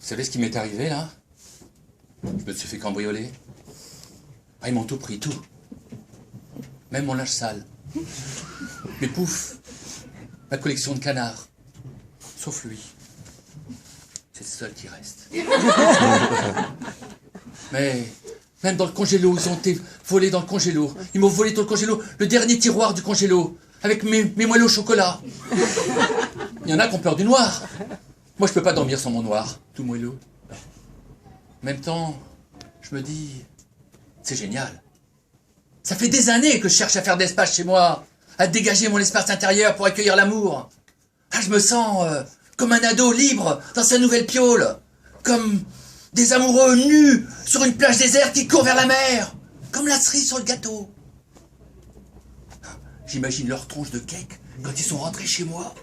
savez ce qui m'est arrivé, là? Je me suis fait cambrioler. Ah, ils m'ont tout pris, tout. Même mon linge sale. Mes poufs. Ma collection de canards. Sauf lui. C'est le seul qui reste. Mais même dans le congélo, ils ont été volés dans le congélo. Ils m'ont volé dans le congélo, le dernier tiroir du congélo, avec mes moelleux au chocolat. Il y en a qui ont peur du noir. Moi, je peux pas dormir sans mon noir, tout moelleux. En même temps, je me dis, c'est génial. Ça fait des années que je cherche à faire de l'espace chez moi, à dégager mon espace intérieur pour accueillir l'amour. Ah, je me sens comme un ado libre dans sa nouvelle piole, comme des amoureux nus sur une plage déserte qui court vers la mer, comme la cerise sur le gâteau. J'imagine leur tronche de cake quand ils sont rentrés chez moi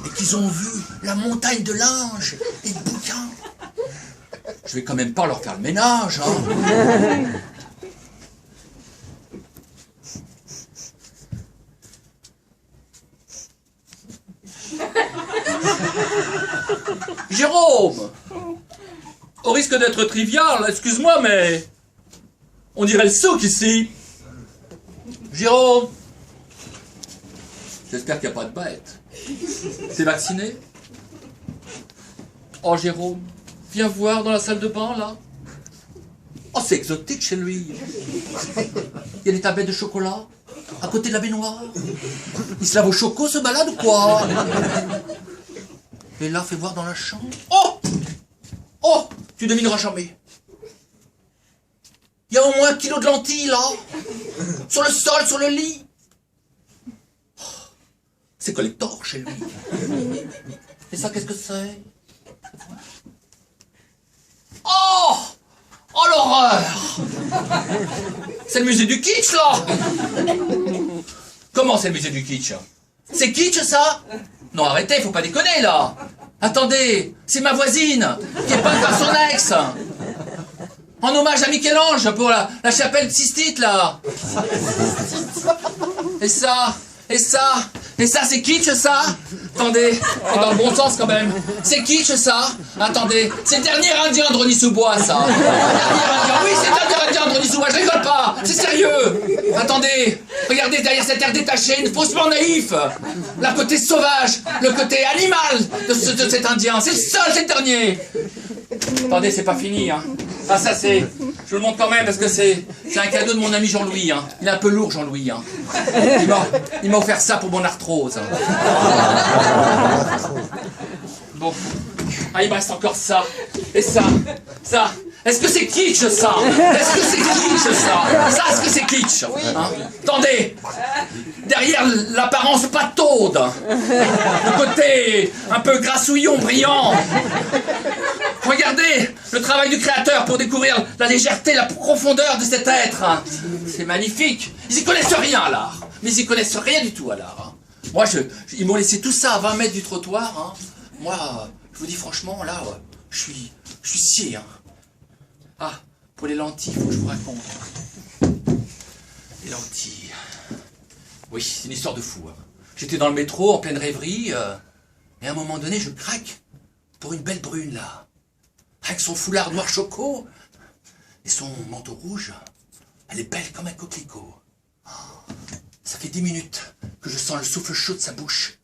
et qu'ils ont vu la montagne de linge et de bouquins. Je vais quand même pas leur faire le ménage, hein. Jérôme, au risque d'être trivial, excuse-moi, mais on dirait le souk ici. Jérôme, j'espère qu'il n'y a pas de bête. C'est vacciné? Oh Jérôme, viens voir dans la salle de bain, là. Oh, c'est exotique chez lui. Il y a des tablettes de chocolat à côté de la baignoire. Il se lave au choco, ce malade ou quoi? Et là, fais voir dans la chambre. Oh! Oh! Tu devineras jamais. Il y a au moins 1 kilo de lentilles, là. Sur le sol, sur le lit. Oh, c'est collector chez lui. Et ça, qu'est-ce que c'est? Oh! Oh, l'horreur! C'est le musée du kitsch, là! Comment c'est le musée du kitsch? C'est kitsch, ça? Non, arrêtez, faut pas déconner, là! Attendez, c'est ma voisine, qui est peinte par son ex! En hommage à Michel-Ange pour la chapelle de Sistite, là! Et ça, c'est kitsch, ça? Attendez, c'est dans le bon sens, quand même. C'est kitsch, ça? Attendez, c'est le dernier indien de Rony-sous-Bois, ça. Le dernier indien, oui, c'est le dernier indien de Rony-sous-Bois, je rigole pas, c'est sérieux. Attendez, regardez derrière cet air détaché, faussement naïf. Le côté sauvage, le côté animal de cet indien, c'est le seul, c'est le dernier. Attendez, c'est pas fini, hein. Ah, ça, c'est... Je vous le montre quand même, parce que c'est un cadeau de mon ami Jean-Louis, hein. Il est un peu lourd, Jean-Louis, hein. Il m'a offert ça pour mon arthrose. Bon. Ah, il me reste encore ça. Et ça. Ça. Est-ce que c'est kitsch, ça? Est-ce que c'est kitsch, ça? Ça, est-ce que c'est kitsch? Hein? Attendez. Derrière l'apparence pataude, le côté un peu grassouillon, brillant. Regardez le travail du créateur pour découvrir la légèreté, la profondeur de cet être. C'est magnifique. Ils y connaissent rien à l'art. Mais ils y connaissent rien du tout à l'art. Moi, ils m'ont laissé tout ça à 20 mètres du trottoir. Hein. Moi, je vous dis franchement, là, je suis scié. Hein. Ah, pour les lentilles, il faut que je vous raconte. Les lentilles. Oui, c'est une histoire de fou. Hein. J'étais dans le métro, en pleine rêverie, et à un moment donné, je craque pour une belle brune, là. Avec son foulard noir choco et son manteau rouge. Elle est belle comme un coquelicot. Ça fait 10 minutes que je sens le souffle chaud de sa bouche.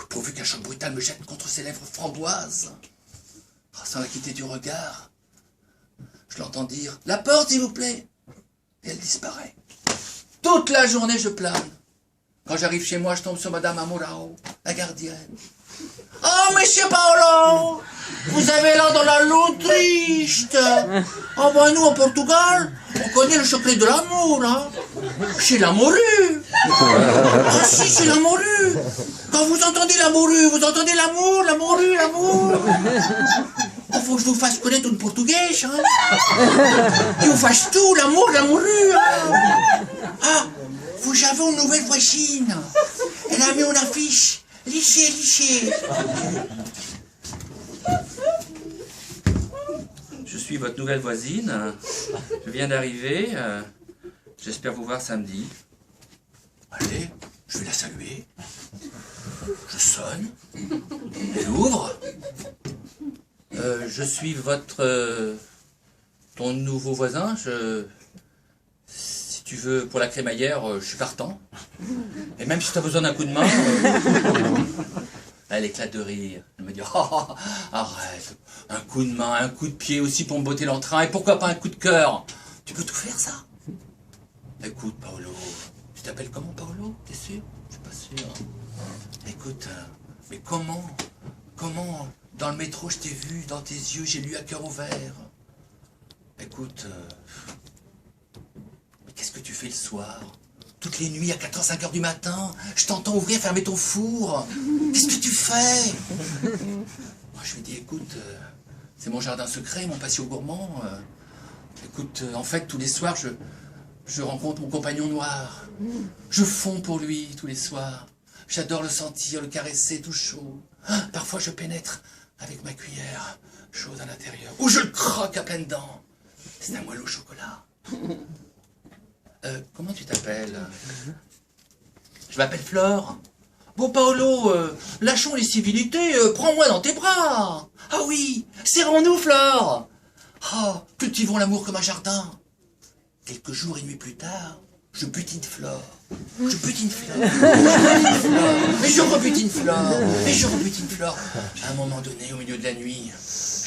Pourvu qu'un choc brutal me jette contre ses lèvres framboises. Sans la quitter du regard, je l'entends dire « La porte, s'il vous plaît !» Et elle disparaît. Toute la journée, je plane. Quand j'arrive chez moi, je tombe sur Madame Amorao, la gardienne. « Oh, monsieur Paolo, vous avez l'air dans la triste. Oh, ben nous, au Portugal, on connaît le secret de l'amour, hein. C'est la morue. Ah si, c'est la morue. Quand vous entendez la morue, vous entendez l'amour, la morue, l'amour. Il faut que je vous fasse connaître une portugaise, hein. Je vous fasse tout, l'amour, la morue, hein. Ah, vous avez une nouvelle voisine. Elle a mis une affiche. Liché. Je suis votre nouvelle voisine. Je viens d'arriver. J'espère vous voir samedi. Allez, je vais la saluer. Je sonne. Elle ouvre. Je suis ton nouveau voisin. Si tu veux, pour la crémaillère, je suis partant. Et même si tu as besoin d'un coup de main... Elle éclate de rire. Elle me dit, oh, arrête, un coup de main, un coup de pied aussi pour me botter l'entrain, et pourquoi pas un coup de cœur? Tu peux tout faire, ça? Écoute, Paolo, tu t'appelles comment, Paolo? T'es sûr? Je suis pas sûr. Écoute, mais comment, dans le métro, je t'ai vu, dans tes yeux, j'ai lu à cœur ouvert. Écoute, mais qu'est-ce que tu fais le soir? Toutes les nuits, à 4h, 5h du matin, je t'entends ouvrir, fermer ton four. Qu'est-ce que tu fais? Moi, je lui dis, écoute, c'est mon jardin secret, mon patio gourmand. Écoute, en fait, tous les soirs, je rencontre mon compagnon noir. Je fonds pour lui tous les soirs. J'adore le sentir, le caresser tout chaud. Parfois, je pénètre avec ma cuillère chaude à l'intérieur. Ou je le croque à pleines dents. C'est un moelleux au chocolat. Comment tu t'appelles? Je m'appelle Flore. Bon, Paolo, lâchons les civilités, prends-moi dans tes bras. Ah oui, serrons-nous, Flore. Ah, cultivons l'amour comme un jardin. Quelques jours et nuits plus tard, je butine Flore. Je butine Flore. Et je rebutine Flore. Et je rebutine Flore. À un moment donné, au milieu de la nuit,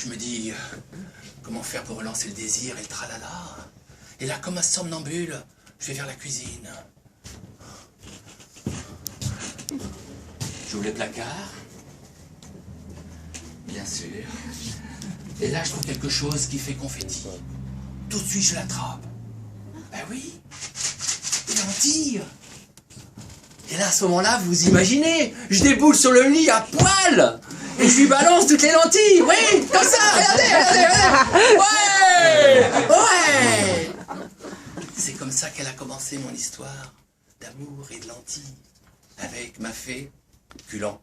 je me dis, comment faire pour relancer le désir et le tralala? Et là, comme un somnambule, je vais vers la cuisine. J'ouvre les placards. Bien sûr. Et là, je trouve quelque chose qui fait confetti. Tout de suite, je l'attrape. Ben oui. Des lentilles. Et là, à ce moment-là, vous imaginez, je déboule sur le lit à poil. Et je lui balance toutes les lentilles. Oui, comme ça, regardez. Ouais. Ouais. C'est comme ça qu'elle a commencé mon histoire d'amour et de lentilles avec ma fée Culant.